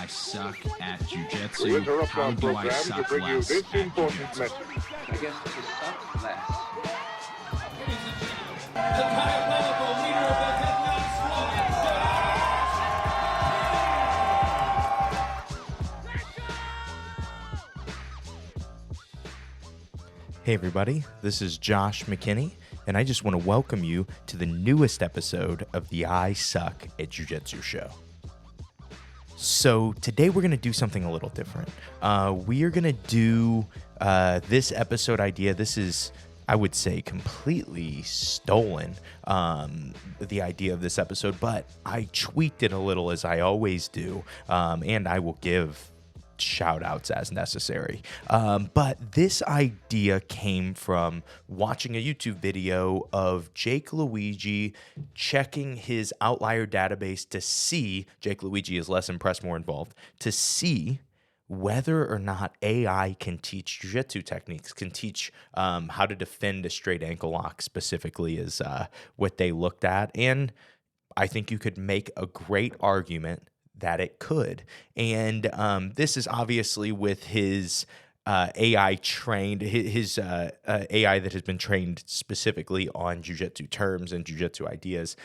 I suck at Jiu-Jitsu? How do I suck less at Jiu-Jitsu? I guess to suck less. The diabolical leader of the Vietnam Squad. Hey everybody, this is Josh McKinney, and I just want to welcome you to the newest episode of the I Suck at Jiu-Jitsu Show. So today we're going to do something a little different. We are going to do this episode idea. This is, I would say, completely stolen, the idea of this episode, but I tweaked it a little as I always do, and I will give shout outs as necessary. But this idea came from watching a YouTube video of Jake Luigi checking his outlier database to see, Jake Luigi is less impressed, more involved, to see whether or not AI can teach jiu-jitsu techniques, can teach how to defend a straight ankle lock specifically is what they looked at. And I think you could make a great argument that it could. And this is obviously with his AI trained, his AI that has been trained specifically on jiu-jitsu terms and jiu-jitsu ideas.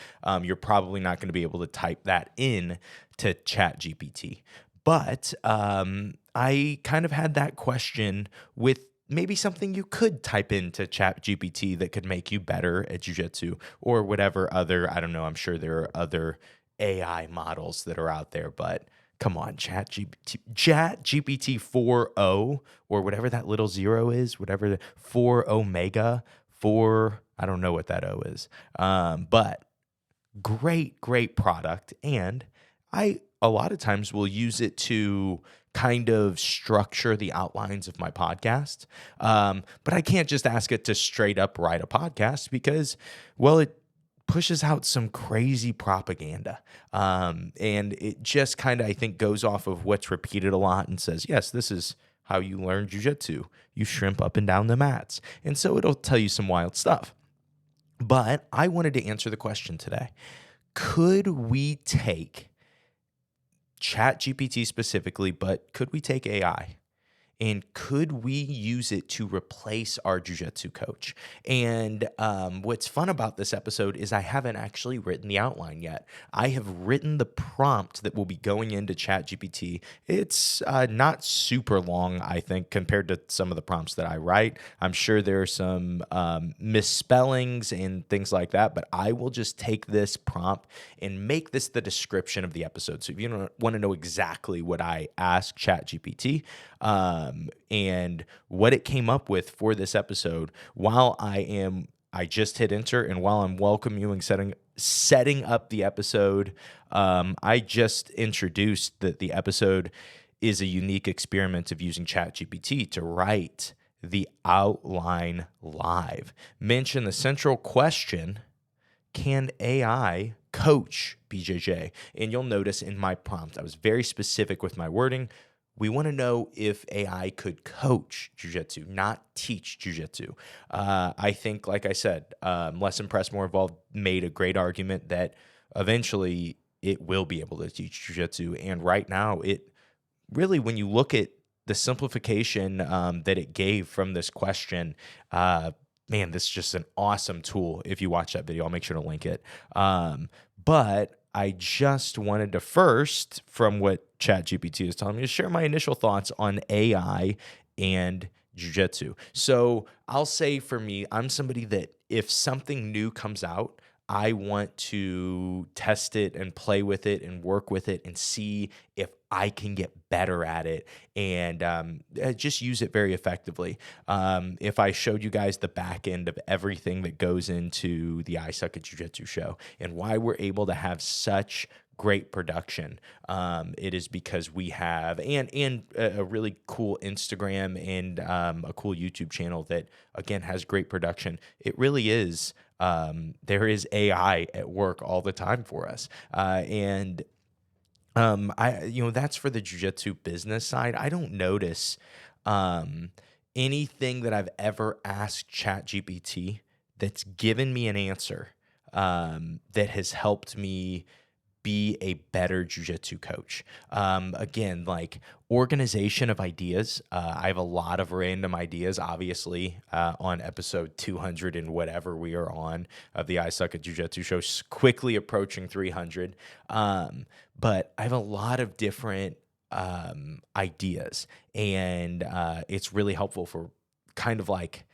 You're probably not going to be able to type that in to ChatGPT. But I kind of had that question with maybe something you could type into ChatGPT that could make you better at jiu-jitsu or whatever other, I don't know, I'm sure there are other AI models that are out there, but come on, ChatGPT 4.0 or whatever that little zero is, whatever the 4 omega, 4, I don't know what that O is. But great product. And I, a lot of times will use it to kind of structure the outlines of my podcast. But I can't just ask it to straight up write a podcast because, well, it pushes out some crazy propaganda. And it just kind of, I think, goes off of what's repeated a lot and says, yes, this is how you learn jiu-jitsu. You shrimp up and down the mats. And so it'll tell you some wild stuff. But I wanted to answer the question today. Could we take ChatGPT specifically, but could we take AI? And could we use it to replace our jiu-jitsu coach? And what's fun about this episode is I haven't actually written the outline yet. I have written the prompt that will be going into ChatGPT. It's not super long, I think, compared to some of the prompts that I write. I'm sure there are some misspellings and things like that, but I will just take this prompt and make this the description of the episode. So if you want to know exactly what I asked ChatGPT, and what it came up with for this episode, while I just hit enter, and while I'm welcoming you and setting up the episode, I just introduced that the episode is a unique experiment of using ChatGPT to write the outline live. Mention the central question: can AI coach BJJ? And you'll notice in my prompt, I was very specific with my wording. We want to know if AI could coach jiu-jitsu, not teach jiu-jitsu. I think, like I said, less impressed, more involved made a great argument that eventually it will be able to teach jiu-jitsu. And right now, it really, when you look at the simplification that it gave from this question, man, this is just an awesome tool. If you watch that video, I'll make sure to link it. But I just wanted to first, from what ChatGPT is telling me, to share my initial thoughts on AI and jiu-jitsu. So I'll say for me, I'm somebody that if something new comes out, I want to test it and play with it and work with it and see if I can get better at it and just use it very effectively. If I showed you guys the back end of everything that goes into the I Suck at Jiu-Jitsu show and why we're able to have such great production, it is because we have and a really cool Instagram and a cool YouTube channel that again has great production. It really is. There is AI at work all the time for us, and that's for the jiu-jitsu business side. I don't notice anything that I've ever asked ChatGPT that's given me an answer that has helped me be a better jiu-jitsu coach. Again, like organization of ideas. I have a lot of random ideas, obviously, on episode 200 and whatever we are on of the ISAJJ Jiu-Jitsu Show, quickly approaching 300. But I have a lot of different ideas, and it's really helpful for kind of like,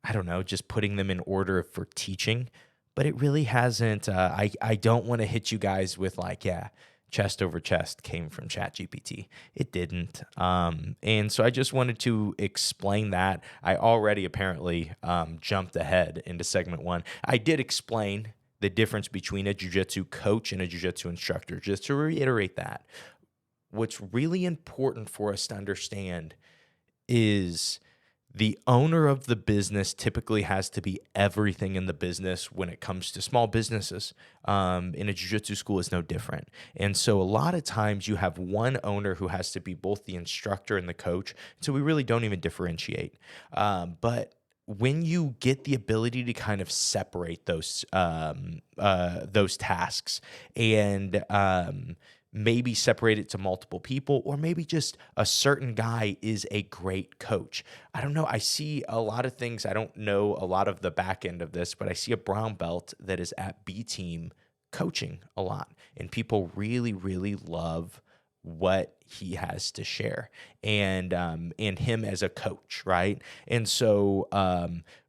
I don't know, just putting them in order for teaching. But it really hasn't. I don't want to hit you guys with like, yeah, chest over chest came from ChatGPT. It didn't. And so I just wanted to explain that. I already apparently jumped ahead into segment 1. I did explain the difference between a jiu-jitsu coach and a jiu-jitsu instructor. Just to reiterate that, what's really important for us to understand is the owner of the business typically has to be everything in the business when it comes to small businesses. In a jiu-jitsu school, it's no different. And so a lot of times you have one owner who has to be both the instructor and the coach. So we really don't even differentiate. But when you get the ability to kind of separate those tasks and maybe separate it to multiple people, or maybe just a certain guy is a great coach. I don't know. I see a lot of things. I don't know a lot of the back end of this, but I see a brown belt that is at B team coaching a lot, and people really, really love what he has to share, and him as a coach, right? And so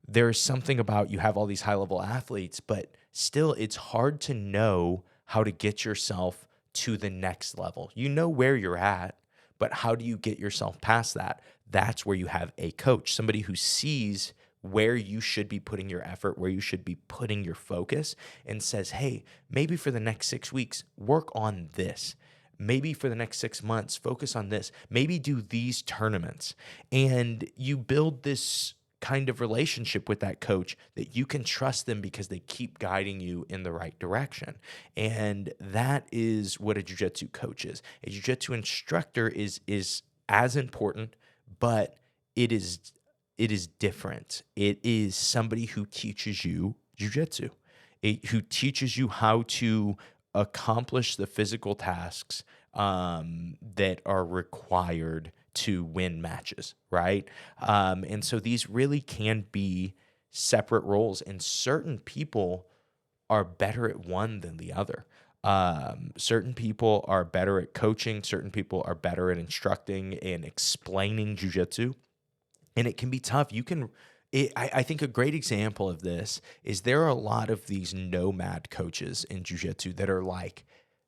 there's something about, you have all these high level athletes, but still it's hard to know how to get yourself to the next level. You know where you're at, but how do you get yourself past that? That's where you have a coach, somebody who sees where you should be putting your effort, where you should be putting your focus, and says, hey, maybe for the next 6 weeks, work on this. Maybe for the next 6 months, focus on this. Maybe do these tournaments. And you build this kind of relationship with that coach that you can trust them because they keep guiding you in the right direction. And that is what a jiu-jitsu coach is. A jiu-jitsu instructor is as important, but it is different. It is somebody who teaches you jiu-jitsu, who teaches you how to accomplish the physical tasks that are required to win matches, right? And so these really can be separate roles, and certain people are better at one than the other. Certain people are better at coaching. Certain people are better at instructing and explaining jiu-jitsu, and it can be tough. I think a great example of this is there are a lot of these nomad coaches in jiu-jitsu that are like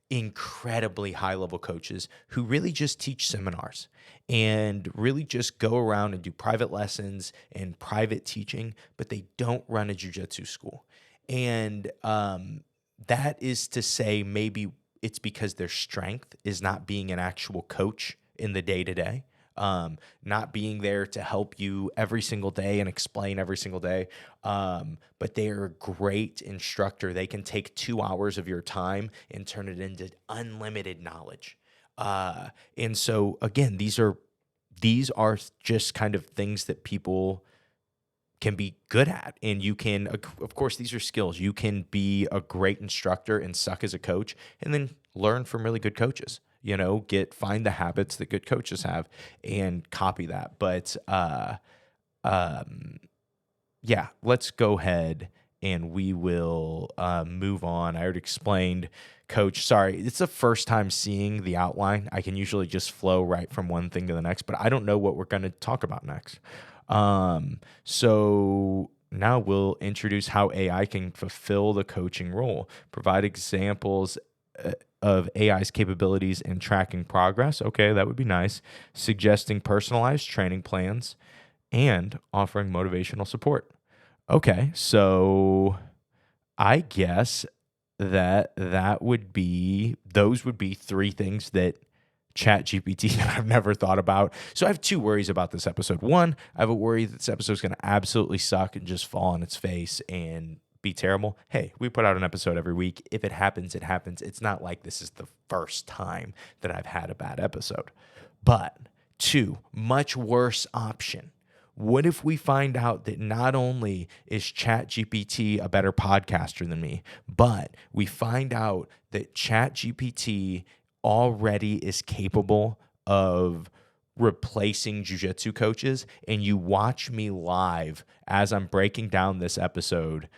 incredibly high-level coaches who really just teach seminars and really just go around and do private lessons and private teaching, but they don't run a jiu-jitsu school. And that is to say, maybe it's because their strength is not being an actual coach in the day-to-day. Not being there to help you every single day and explain every single day. But they are a great instructor. They can take 2 hours of your time and turn it into unlimited knowledge. And so again, these are just kind of things that people can be good at. And you can, of course, these are skills. You can be a great instructor and suck as a coach, and then learn from really good coaches. Find the habits that good coaches have and copy that. But yeah, let's go ahead and we will move on. I already explained coach. Sorry, it's the first time seeing the outline. I can usually just flow right from one thing to the next, but I don't know what we're going to talk about next. So now we'll introduce how AI can fulfill the coaching role, provide examples of AI's capabilities in tracking progress. Okay, that would be nice. Suggesting personalized training plans and offering motivational support. Okay, so I guess those would be 3 things that ChatGPT I've never thought about. So I have 2 worries about this episode. One, I have a worry that this episode is going to absolutely suck and just fall on its face and be terrible. Hey, we put out an episode every week. If it happens, it happens. It's not like this is the first time that I've had a bad episode. But 2, much worse option. What if we find out that not only is ChatGPT a better podcaster than me, but we find out that ChatGPT already is capable of replacing jiu-jitsu coaches, and you watch me live as I'm breaking down this episode.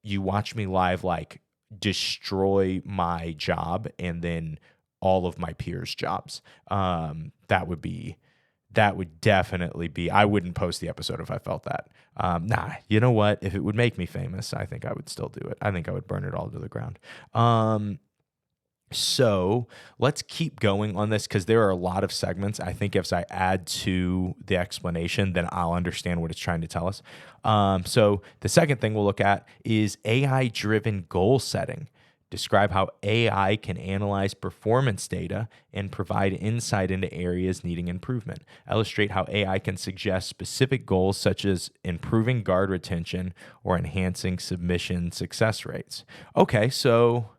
You watch me live like destroy my job and then all of my peers' jobs. That would definitely be, I wouldn't post the episode if I felt that. Nah, you know what? If it would make me famous, I think I would still do it. I think I would burn it all to the ground. So let's keep going on this because there are a lot of segments. I think if I add to the explanation, then I'll understand what it's trying to tell us. So the second thing we'll look at is AI-driven goal setting. Describe how AI can analyze performance data and provide insight into areas needing improvement. Illustrate how AI can suggest specific goals such as improving guard retention or enhancing submission success rates. Okay, so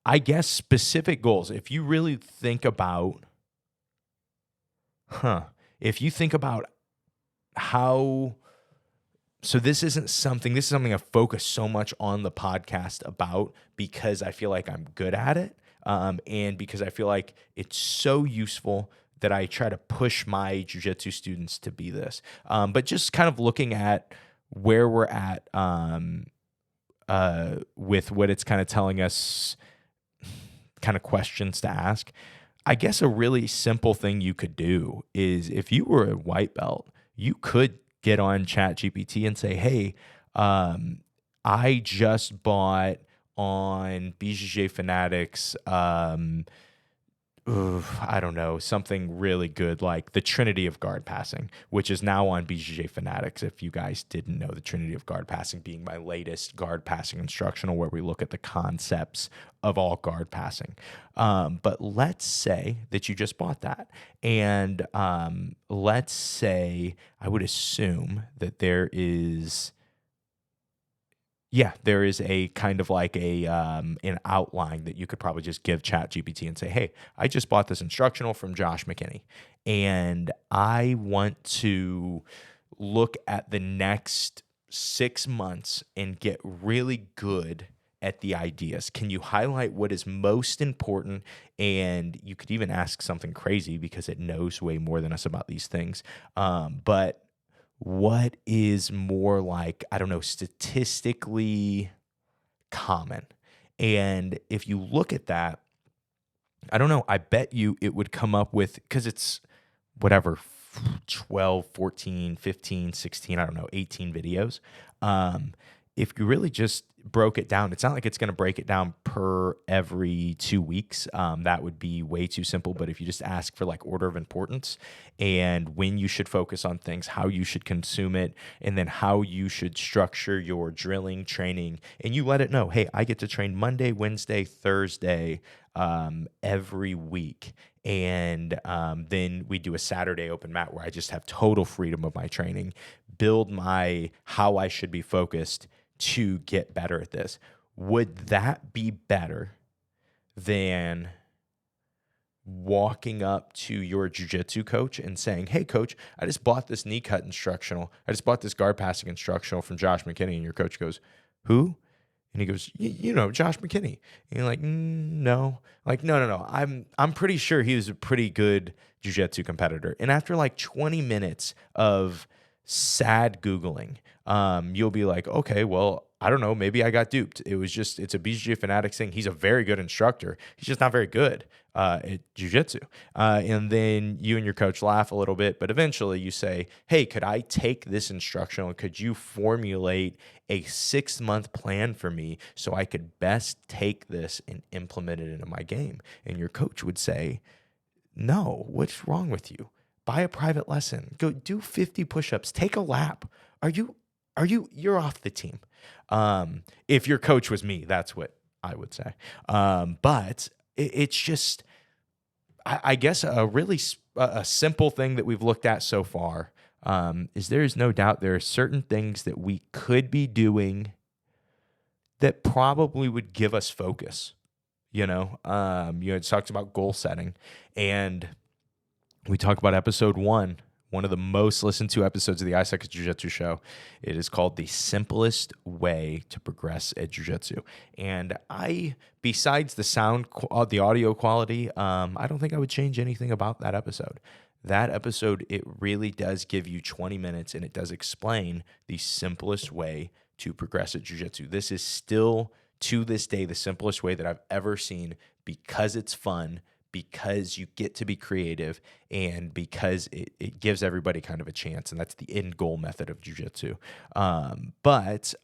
I guess specific goals. If you really think about, how, so this is something I focus so much on the podcast about because I feel like I'm good at it. And because I feel like it's so useful that I try to push my jiu-jitsu students to be this. But just kind of looking at where we're at with what it's kind of telling us, kind of questions to ask. I guess a really simple thing you could do is if you were a white belt, you could get on ChatGPT and say, hey, I just bought on BJJ Fanatics, I don't know, something really good like the Trinity of Guard Passing, which is now on BJJ Fanatics. If you guys didn't know, the Trinity of Guard Passing being my latest guard passing instructional where we look at the concepts of all guard passing. But let's say that you just bought that. And let's say, I would assume that there is a kind of like an outline that you could probably just give ChatGPT and say, hey, I just bought this instructional from Josh McKinney, and I want to look at the next 6 months and get really good at the ideas. Can you highlight what is most important? And you could even ask something crazy because it knows way more than us about these things. But what is more like, I don't know, statistically common? And if you look at that, I don't know, I bet you it would come up with, because it's whatever, 12, 14, 15, 16, I don't know, 18 videos. If you really just broke it down, it's not like it's going to break it down per every 2 weeks. That would be way too simple. But if you just ask for like order of importance and when you should focus on things, how you should consume it, and then how you should structure your drilling training, and you let it know, hey, I get to train Monday, Wednesday, Thursday, every week. And then we do a Saturday open mat where I just have total freedom of my training, build my how I should be focused to get better at this. Would that be better than walking up to your jiu-jitsu coach and saying, hey, coach, I just bought this knee cut instructional. I just bought this guard passing instructional from Josh McKinney. And your coach goes, who? And he goes, you know, Josh McKinney. And you're like, no. Like, no. I'm pretty sure he was a pretty good jiu-jitsu competitor. And after like 20 minutes of sad Googling, you'll be like, okay, well, I don't know, maybe I got duped. It's a BJJ Fanatics thing. He's a very good instructor. He's just not very good at jiu-jitsu. And then you and your coach laugh a little bit, but eventually you say, hey, could I take this instructional? Could you formulate a 6-month plan for me so I could best take this and implement it into my game? And your coach would say, no, what's wrong with you? Buy a private lesson. Go do 50 push-ups. Take a lap. You're off the team. If your coach was me, that's what I would say. But it's just, I guess, a really a simple thing that we've looked at so far is there is no doubt there are certain things that we could be doing that probably would give us focus. It talks about goal setting, and we talk about episode 1 one of the most listened to episodes of the ISAJJ Jiu-Jitsu Show. It is called The Simplest Way to Progress at Jiu-Jitsu. And besides the audio quality, I don't think I would change anything about that episode. That episode, it really does give you 20 minutes, and it does explain the simplest way to progress at Jiu-Jitsu. This is still, to this day, the simplest way that I've ever seen, because it's fun, because you get to be creative, and because it gives everybody kind of a chance, and that's the end goal method of jiu-jitsu. But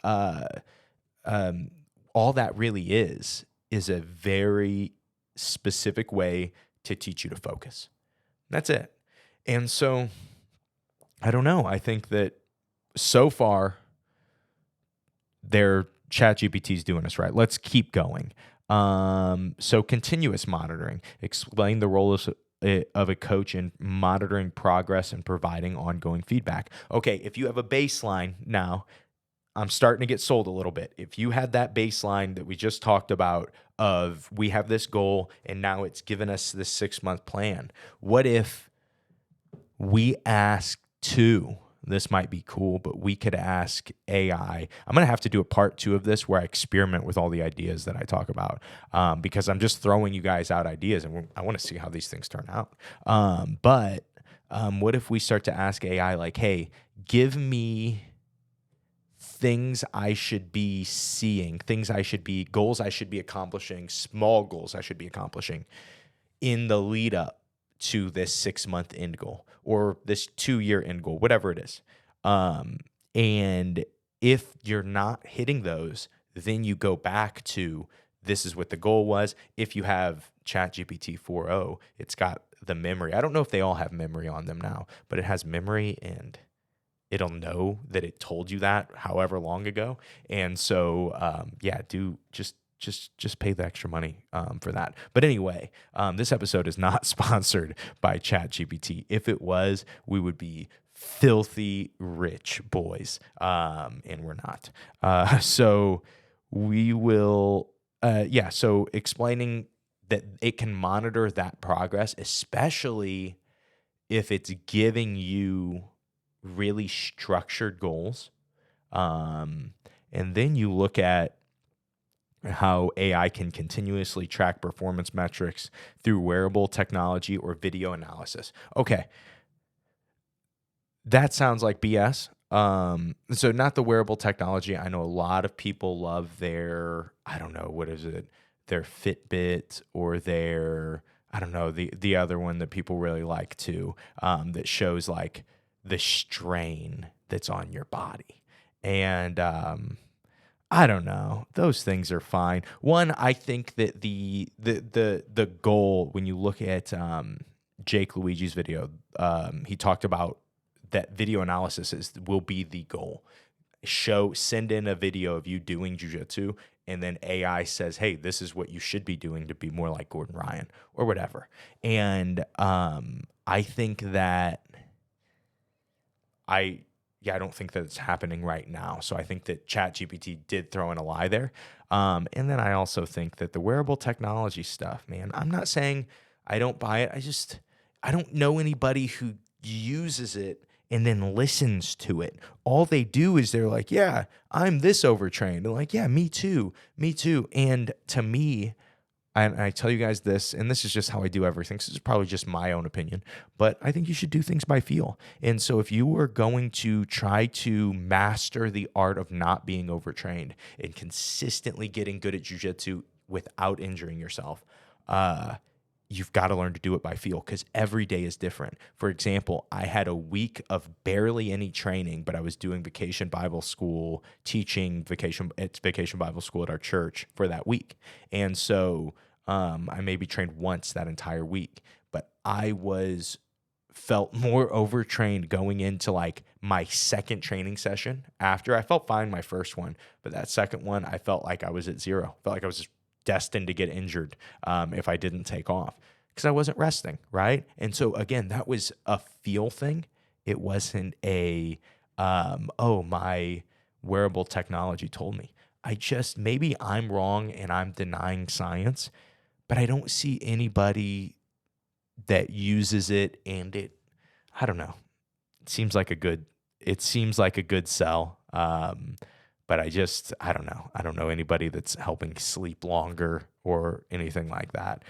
all that really is a very specific way to teach you to focus. That's it. And so, I don't know. I think that so far, their ChatGPT's doing us right. Let's keep going. So continuous monitoring. Explain the role of a coach in monitoring progress and providing ongoing feedback. Okay, if you have a baseline now, I'm starting to get sold a little bit. If you had that baseline that we just talked about of we have this goal and now it's given us this 6-month plan, what if we ask this might be cool, but we could ask AI. I'm going to have to do a part 2 of this where I experiment with all the ideas that I talk about, because I'm just throwing you guys out ideas, and I want to see how these things turn out. But what if we start to ask AI, like, hey, give me things I should be seeing, goals I should be accomplishing, small goals I should be accomplishing in the lead up to this 6-month end goal or this 2-year end goal, whatever it is. And if you're not hitting those, then you go back to this is what the goal was. If you have ChatGPT 4.0, it's got the memory. I don't know if they all have memory on them now, but it has memory, and it'll know that it told you that however long ago. And so, just pay the extra money for that. But anyway, this episode is not sponsored by ChatGPT. If it was, we would be filthy rich boys, and we're not. So we will, so explaining that it can monitor that progress, especially if it's giving you really structured goals. And then you look at how AI can continuously track performance metrics through wearable technology or video analysis. Okay. That sounds like BS. So not the wearable technology. I know a lot of people love their, I don't know, what is it? Their Fitbit or their, I don't know, the other one that people really like too, that shows like the strain that's on your body. And, I don't know. Those things are fine. One, I think that the goal, when you look at Jake Luigi's video, he talked about that video analysis will be the goal. Send in a video of you doing jiu-jitsu, and then AI says, hey, this is what you should be doing to be more like Gordon Ryan or whatever. And I think that I don't think that it's happening right now. So I think that ChatGPT did throw in a lie there. And then I also think that the wearable technology stuff, man, I'm not saying I don't buy it. I don't know anybody who uses it and then listens to it. All they do is they're like, yeah, I'm this overtrained. They're like, yeah, me too. And to me, I tell you guys this, and this is just how I do everything. So this is probably just my own opinion, but I think you should do things by feel. And so if you are going to try to master the art of not being overtrained and consistently getting good at jiu-jitsu without injuring yourself, you've got to learn to do it by feel, because every day is different. For example, I had a week of barely any training, but I was doing Vacation Bible School, teaching Vacation Bible School at our church for that week. And so I maybe trained once that entire week, but I felt more overtrained going into like my second training session. After, I felt fine my first one, but that second one, I felt like I was at zero. Felt like I was just destined to get injured if I didn't take off, because I wasn't resting, right? And so again, that was a feel thing. It wasn't a my wearable technology told me. Maybe I'm wrong and I'm denying science, but I don't see anybody that uses it and I don't know. seems like a good sell. But I don't know. I don't know anybody that's helping sleep longer or anything like that.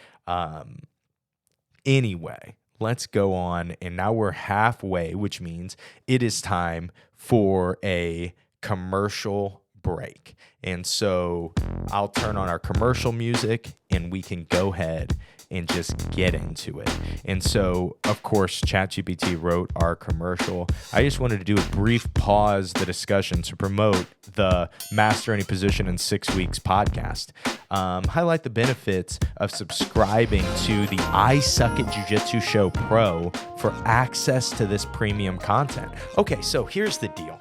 Anyway, let's go on. And now we're halfway, which means it is time for a commercial break. And so I'll turn on our commercial music and we can go ahead and just get into it. And so, of course, ChatGPT wrote our commercial. I just wanted to do a brief pause the discussion to promote the Master Any Position in 6 Weeks podcast. Highlight the benefits of subscribing to the ISAJJ Jiu-Jitsu Show Pro for access to this premium content. Okay, so here's the deal.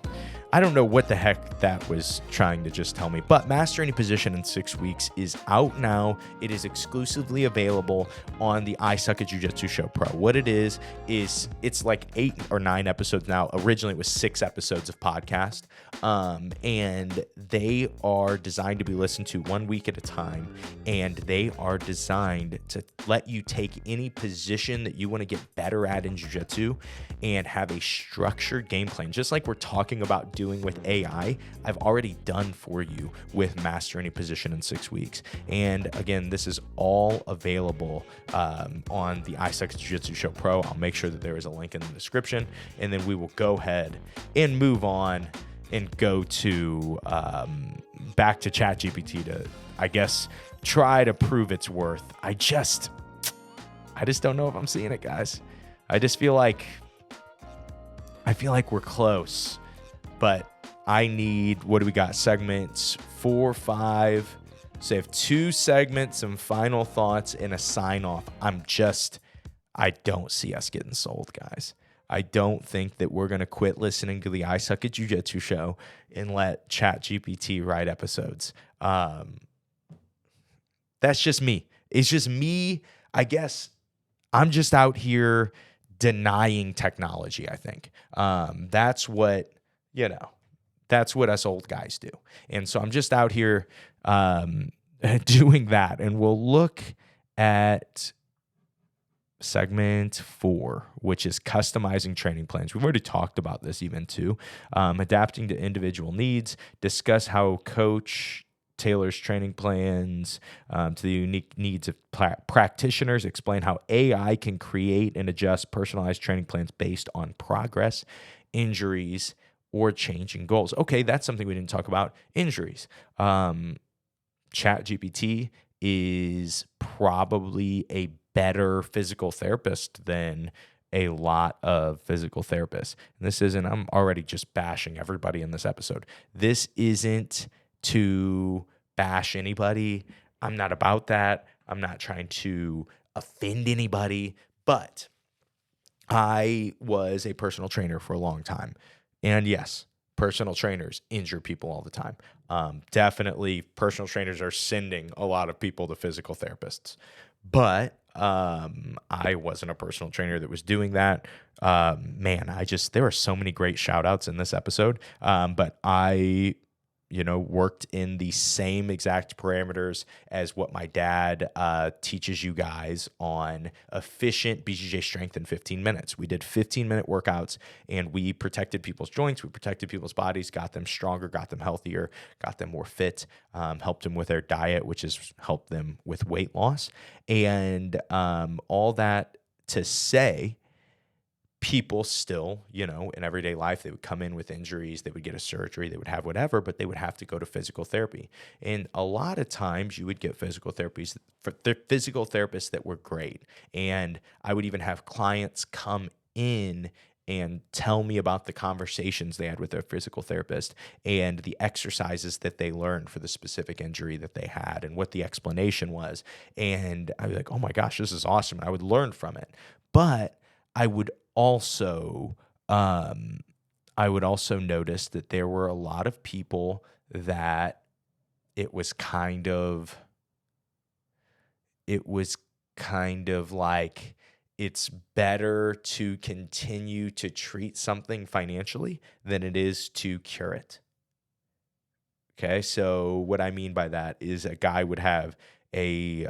I don't know what the heck that was trying to just tell me, but Master Any Position in 6 Weeks is out now. It is exclusively available on the ISAJJ Jiu-Jitsu Show Pro. What it is it's like 8 or 9 episodes now. Originally, it was 6 episodes of podcast, and they are designed to be listened to 1 week at a time, and they are designed to let you take any position that you want to get better at in jiu-jitsu and have a structured game plan, just like we're talking about doing with AI. I've already done for you with Master Any Position in 6 weeks. And again, this is all available on the ISAJJ Jiu-Jitsu Show Pro. I'll make sure that there is a link in the description, and then we will go ahead and move on and go to back to ChatGPT to, I guess, try to prove its worth. I just don't know if I'm seeing it, guys. I feel like we're close. But I need, what do we got? Segments 4, 5. So I have 2 segments, some final thoughts, and a sign off. I don't see us getting sold, guys. I don't think that we're going to quit listening to the ISAJJ Jiu-Jitsu Show and let ChatGPT write episodes. That's just me. It's just me. I guess I'm just out here denying technology, I think. That's what us old guys do. And so I'm just out here doing that. And we'll look at segment 4, which is customizing training plans. We've already talked about this even too. Adapting to individual needs, discuss how coach tailors training plans to the unique needs of practitioners, explain how AI can create and adjust personalized training plans based on progress, injuries, or changing goals. Okay, that's something we didn't talk about. Injuries. ChatGPT is probably a better physical therapist than a lot of physical therapists. And this isn't, I'm already just bashing everybody in this episode. This isn't to bash anybody. I'm not about that. I'm not trying to offend anybody, but I was a personal trainer for a long time. And yes, personal trainers injure people all the time. Definitely personal trainers are sending a lot of people to physical therapists. But I wasn't a personal trainer that was doing that. There were so many great shout outs in this episode. But I worked in the same exact parameters as what my dad teaches you guys on efficient BJJ strength in 15 minutes. We did 15-minute workouts, and we protected people's joints, we protected people's bodies, got them stronger, got them healthier, got them more fit, helped them with their diet, which has helped them with weight loss. And all that to say, people still, in everyday life, they would come in with injuries, they would get a surgery, they would have whatever, but they would have to go to physical therapy. And a lot of times you would get physical therapists that were great. And I would even have clients come in and tell me about the conversations they had with their physical therapist and the exercises that they learned for the specific injury that they had and what the explanation was. And I'd be like, oh my gosh, this is awesome. And I would learn from it. But I would also notice that there were a lot of people that it was kind of like it's better to continue to treat something financially than it is to cure it. Okay, so what I mean by that is a guy would have a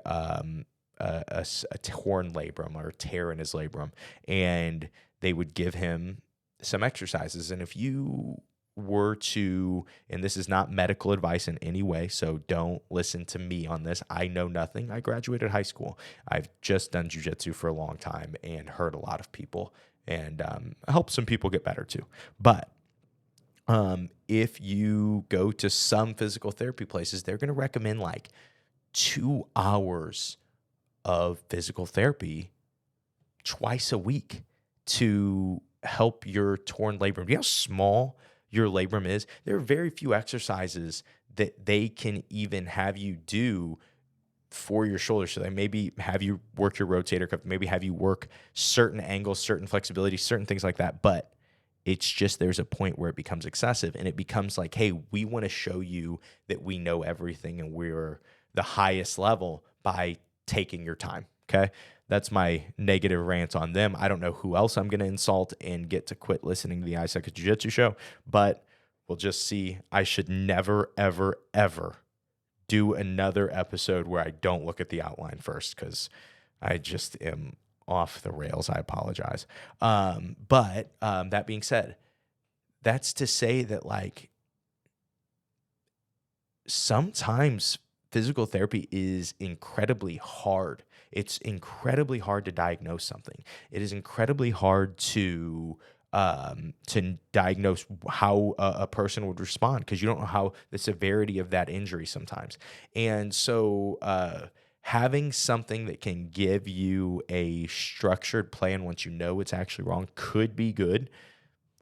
torn labrum or a tear in his labrum, and they would give him some exercises. And if you were to, and this is not medical advice in any way, so don't listen to me on this. I know nothing. I graduated high school. I've just done jiu-jitsu for a long time and hurt a lot of people and helped some people get better too. But if you go to some physical therapy places, they're going to recommend like 2 hours of physical therapy twice a week to help your torn labrum. Do you know how small your labrum is? There are very few exercises that they can even have you do for your shoulder. So they maybe have you work your rotator cuff, maybe have you work certain angles, certain flexibility, certain things like that. But it's just there's a point where it becomes excessive and it becomes like, hey, we want to show you that we know everything and we're the highest level by taking your time. Okay. That's my negative rant on them. I don't know who else I'm going to insult and get to quit listening to the ISAJJ Jiu-Jitsu Show, but we'll just see. I should never, ever, ever do another episode where I don't look at the outline first because I just am off the rails. I apologize. But that being said, that's to say that like sometimes physical therapy is incredibly hard. It's incredibly hard to diagnose something. It is incredibly hard to diagnose how a person would respond because you don't know how the severity of that injury sometimes. And so having something that can give you a structured plan once you know it's actually wrong could be good.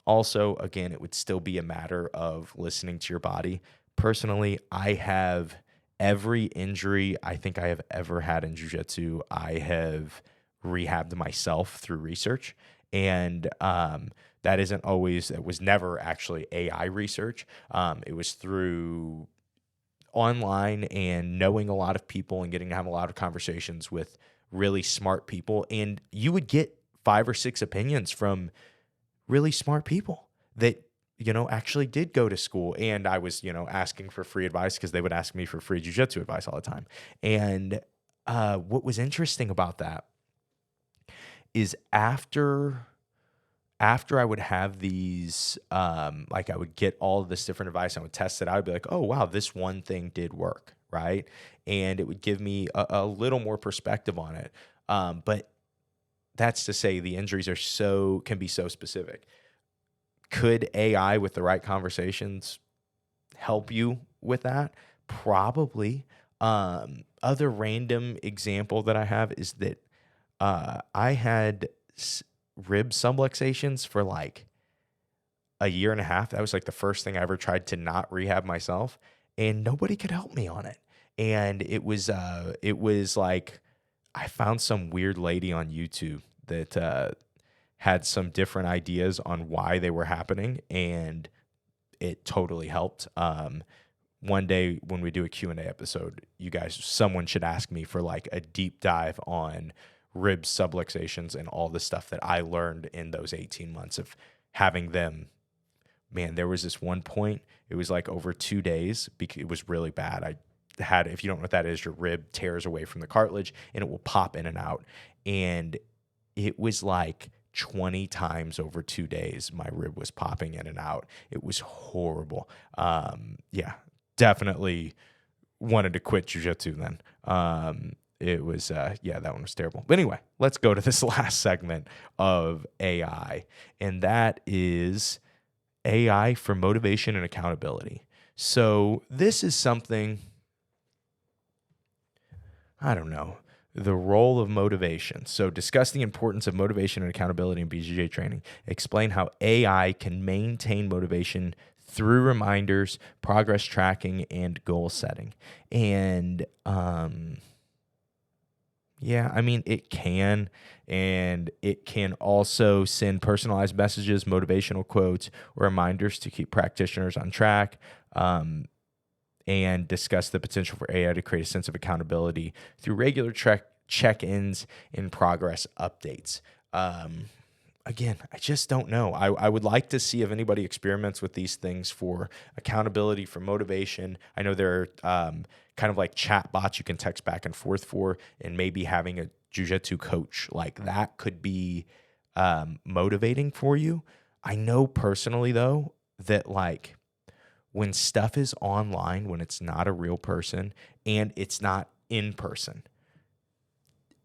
Also, again, it would still be a matter of listening to your body. Personally, I have every injury I think I have ever had in jiu-jitsu, I have rehabbed myself through research. And that isn't always, it was never actually AI research. It was through online and knowing a lot of people and getting to have a lot of conversations with really smart people. And you would get 5 or 6 opinions from really smart people that actually did go to school. And I was, asking for free advice because they would ask me for free jiu-jitsu advice all the time. And what was interesting about that is after I would have these, like I would get all of this different advice, I would test it out, I'd be like, oh, wow, this one thing did work, right? And it would give me a little more perspective on it. But that's to say the injuries can be so specific. Could AI with the right conversations help you with that? Probably. Other random example that I have is that I had rib subluxations for like a year and a half. That was like the first thing I ever tried to not rehab myself, and nobody could help me on it. And it was like I found some weird lady on YouTube that had some different ideas on why they were happening, and it totally helped. One day when we do a Q&A episode, someone should ask me for like a deep dive on rib subluxations and all the stuff that I learned in those 18 months of having them. Man, there was this one point, it was like over 2 days, because it was really bad. I had, if you don't know what that is, your rib tears away from the cartilage and it will pop in and out. And it was like 20 times over 2 days, my rib was popping in and out. It was horrible. Yeah, definitely wanted to quit jiu-jitsu then. It was, that one was terrible. But anyway, let's go to this last segment of AI, and that is AI for motivation and accountability. So this is something, I don't know, the role of motivation. So discuss the importance of motivation and accountability in BJJ training. Explain how AI can maintain motivation through reminders, progress tracking, and goal setting. And it can, and it can also send personalized messages, motivational quotes, or reminders to keep practitioners on track, and discuss the potential for AI to create a sense of accountability through regular check-ins and progress updates. Again, I just don't know. I would like to see if anybody experiments with these things for accountability, for motivation. I know there are kind of like chat bots you can text back and forth for, and maybe having a jiu-jitsu coach like that could be motivating for you. I know personally though that like when stuff is online, when it's not a real person and it's not in person,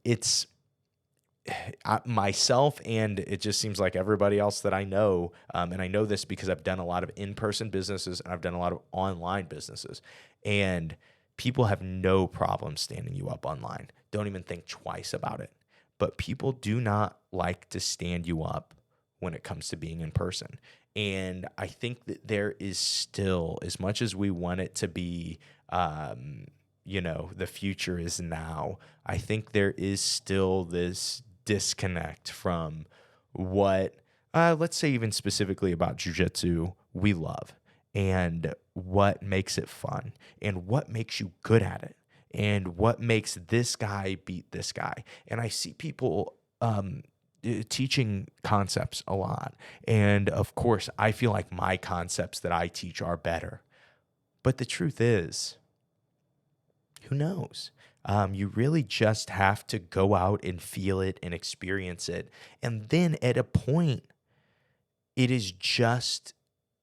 it's myself, and it just seems like everybody else that I know, and I know this because I've done a lot of in-person businesses and I've done a lot of online businesses, and people have no problem standing you up online. Don't even think twice about it. But people do not like to stand you up when it comes to being in person. And I think that there is still, as much as we want it to be, the future is now, I think there is still this disconnect from what, let's say even specifically about jiu-jitsu, we love, and what makes it fun, and what makes you good at it, and what makes this guy beat this guy. And I see people teaching concepts a lot. And of course, I feel like my concepts that I teach are better. But the truth is, who knows? You really just have to go out and feel it and experience it. And then at a point, it is just,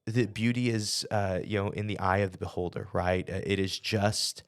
the beauty is, in the eye of the beholder, right? It is just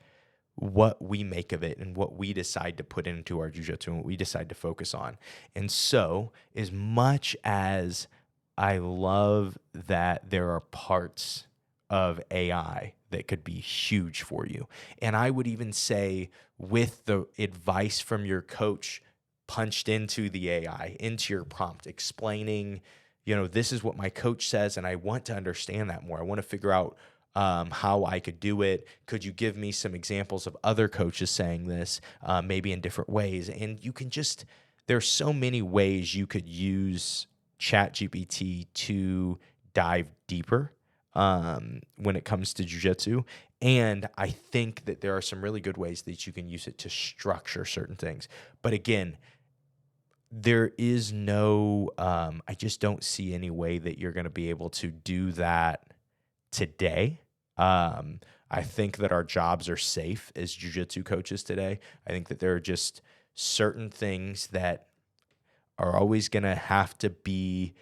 what we make of it and what we decide to put into our jiu-jitsu and what we decide to focus on. And so, as much as I love that there are parts of AI that could be huge for you, and I would even say with the advice from your coach punched into the AI, into your prompt, explaining, this is what my coach says, and I want to understand that more. I want to figure out how I could do it. Could you give me some examples of other coaches saying this, maybe in different ways? And you can just, there's so many ways you could use ChatGPT to dive deeper when it comes to jiu-jitsu. And I think that there are some really good ways that you can use it to structure certain things. But again, there is no, I just don't see any way that you're going to be able to do that today. I think that our jobs are safe as jiu-jitsu coaches today. I think that there are just certain things that are always going to have to be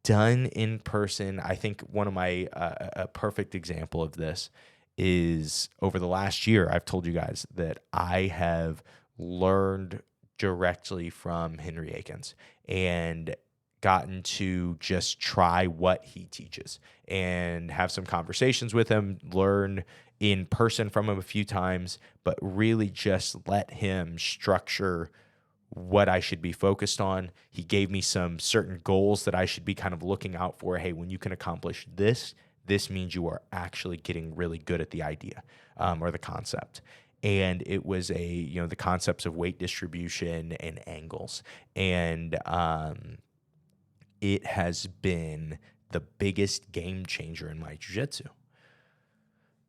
done in person. I think one of my, a perfect example of this is over the last year, I've told you guys that I have learned directly from Henry Akins and gotten to just try what he teaches and have some conversations with him, learn in person from him a few times, but really just let him structure what I should be focused on. He gave me some certain goals that I should be kind of looking out for. Hey, when you can accomplish this, this means you are actually getting really good at the idea or the concept. And it was the concepts of weight distribution and angles. And it has been the biggest game changer in my jiu-jitsu.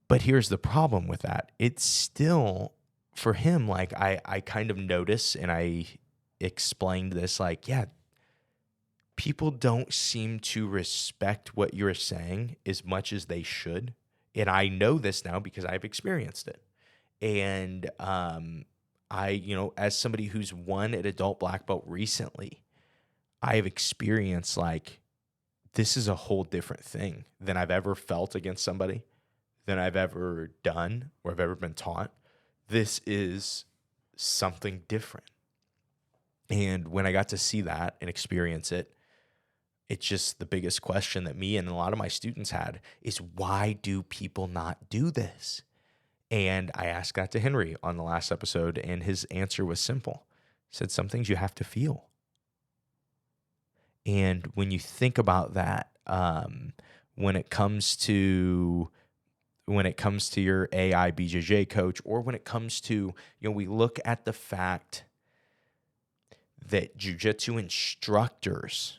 But here's the problem with that. It's still, for him, like I kind of notice, and I explained this, like, yeah, people don't seem to respect what you're saying as much as they should. And I know this now because I've experienced it. And I, as somebody who's won at adult black belt recently, I have experienced like, this is a whole different thing than I've ever felt against somebody, than I've ever done or I've ever been taught. This is something different. And when I got to see that and experience it, it's just the biggest question that me and a lot of my students had is, why do people not do this? And I asked that to Henry on the last episode, and his answer was simple. He said, some things you have to feel. And when you think about that, when it comes to your AI BJJ coach, or when it comes to, we look at the fact that jiu-jitsu instructors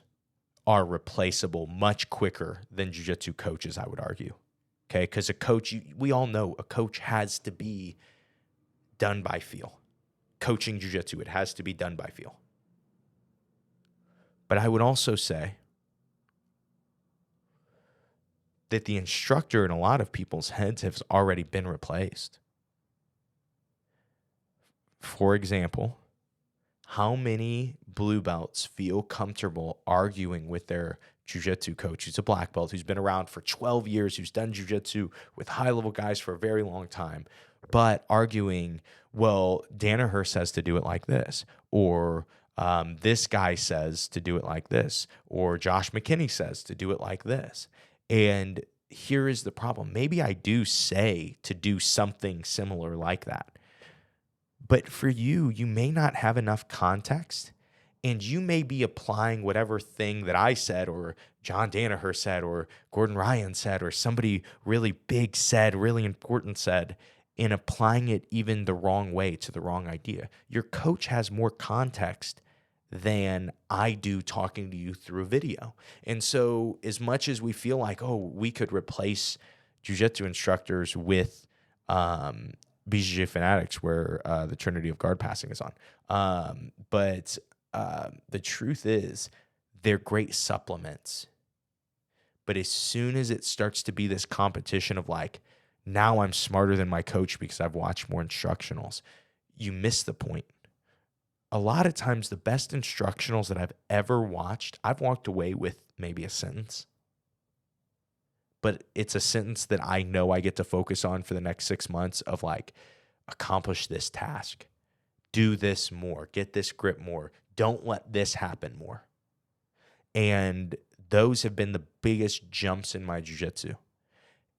are replaceable much quicker than jiu-jitsu coaches, I would argue. Okay, because a coach, we all know a coach has to be done by feel. Coaching jiu-jitsu, it has to be done by feel. But I would also say that the instructor in a lot of people's heads has already been replaced. For example, How many blue belts feel comfortable arguing with their jiu-jitsu coach who's a black belt, who's been around for 12 years, who's done jiu-jitsu with high-level guys for a very long time, but arguing, well, Danaher says to do it like this, or this guy says to do it like this, or Josh McKinney says to do it like this. And here is the problem. Maybe I do say to do something similar like that. But for you, you may not have enough context, and you may be applying whatever thing that I said or John Danaher said or Gordon Ryan said or somebody really big said, really important said, and applying it even the wrong way to the wrong idea. Your coach has more context than I do talking to you through a video. And so as much as we feel like, oh, we could replace jiu-jitsu instructors with BJJ fanatics where the Trinity of guard passing is on. But the truth is they're great supplements. But as soon as it starts to be this competition of like, now I'm smarter than my coach because I've watched more instructionals, you miss the point. A lot of times the best instructionals that I've ever watched, I've walked away with maybe a sentence. But it's a sentence that I know I get to focus on for the next 6 months of like, accomplish this task, do this more, get this grip more, don't let this happen more. And those have been the biggest jumps in my jiu-jitsu.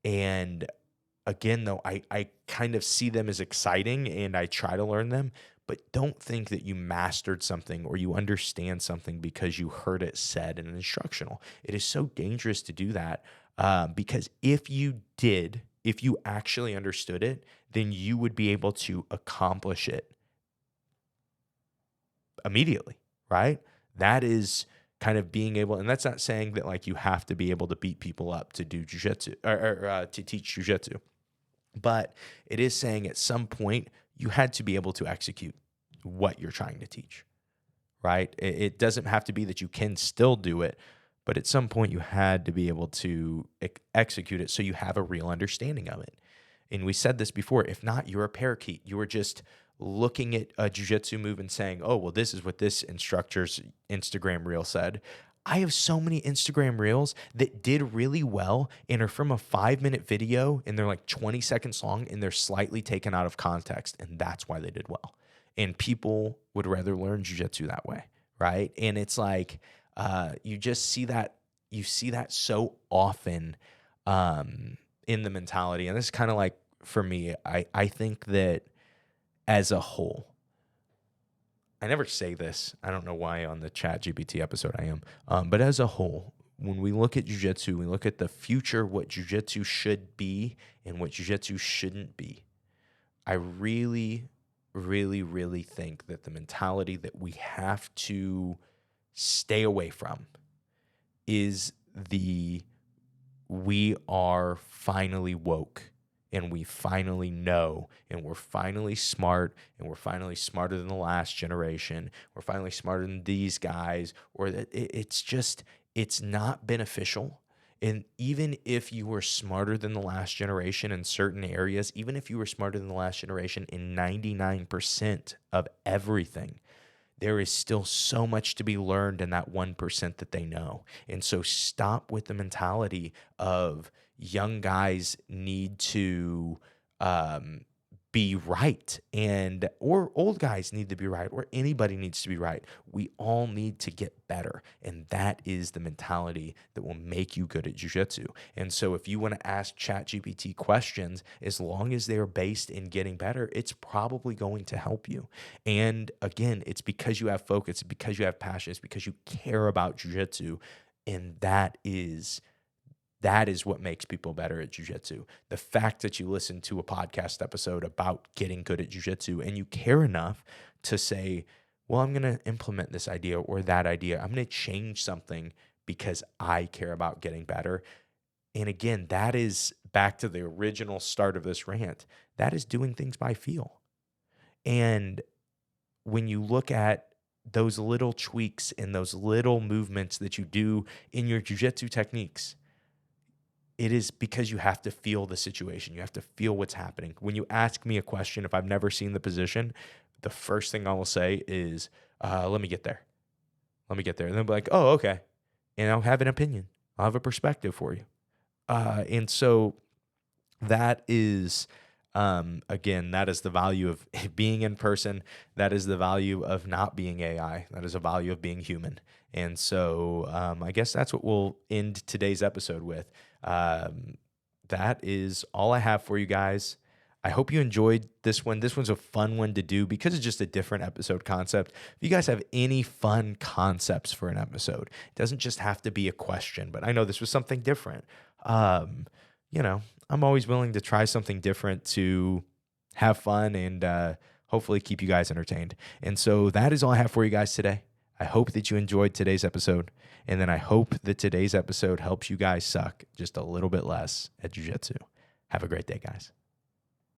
And again, though, I kind of see them as exciting and I try to learn them, but don't think that you mastered something or you understand something because you heard it said in an instructional. It is so dangerous to do that because if you actually understood it, then you would be able to accomplish it immediately, right? That is kind of being able, and that's not saying that like you have to be able to beat people up to do jiu-jitsu or to teach jiu-jitsu, but it is saying at some point you had to be able to execute what you're trying to teach, right? It doesn't have to be that you can still do it, but at some point you had to be able to execute it so you have a real understanding of it. And we said this before, if not, you're a parakeet. You are just looking at a jiu-jitsu move and saying, oh, well, this is what this instructor's Instagram reel said. I have so many Instagram reels that did really well and are from a 5-minute video and they're like 20 seconds long and they're slightly taken out of context. And that's why they did well. And people would rather learn jiu-jitsu that way, right? And it's like you just see that, so often in the mentality. And this is kind of like, for me, I think that as a whole, I never say this. I don't know why on the ChatGPT episode I am. But as a whole, when we look at jiu-jitsu, we look at the future, what jiu-jitsu should be and what jiu-jitsu shouldn't be. I really, really, really think that the mentality that we have to stay away from is we are finally woke. And we finally know, and we're finally smart, and we're finally smarter than the last generation. We're finally smarter than these guys, or that it's not beneficial. And even if you were smarter than the last generation in certain areas, even if you were smarter than the last generation in 99% of everything, there is still so much to be learned in that 1% that they know. And so stop with the mentality of young guys need to be right or old guys need to be right or anybody needs to be right. We all need to get better. And that is the mentality that will make you good at jiu-jitsu. And so if you want to ask ChatGPT questions, as long as they're based in getting better, it's probably going to help you. And again, it's because you have focus, it's because you have passion, it's because you care about jiu-jitsu. And that is what makes people better at jiu-jitsu. The fact that you listen to a podcast episode about getting good at jiu-jitsu and you care enough to say, well, I'm going to implement this idea or that idea. I'm going to change something because I care about getting better. And again, that is back to the original start of this rant. That is doing things by feel. And when you look at those little tweaks and those little movements that you do in your jiu-jitsu techniques, it is because you have to feel the situation. You have to feel what's happening. When you ask me a question, if I've never seen the position, the first thing I will say is, Let me get there. And they'll be like, oh, okay. And I'll have an opinion. I'll have a perspective for you. And so that is, again, that is the value of being in person. That is the value of not being AI. That is a value of being human. And so I guess that's what we'll end today's episode with. That is all I have for you guys. I hope you enjoyed this one. This one's a fun one to do because it's just a different episode concept. If you guys have any fun concepts for an episode, it doesn't just have to be a question, but I know this was something different. You know, I'm always willing to try something different to have fun and hopefully keep you guys entertained. And so that is all I have for you guys today. I hope that you enjoyed today's episode. And then I hope that today's episode helps you guys suck just a little bit less at jiu-jitsu. Have a great day, guys.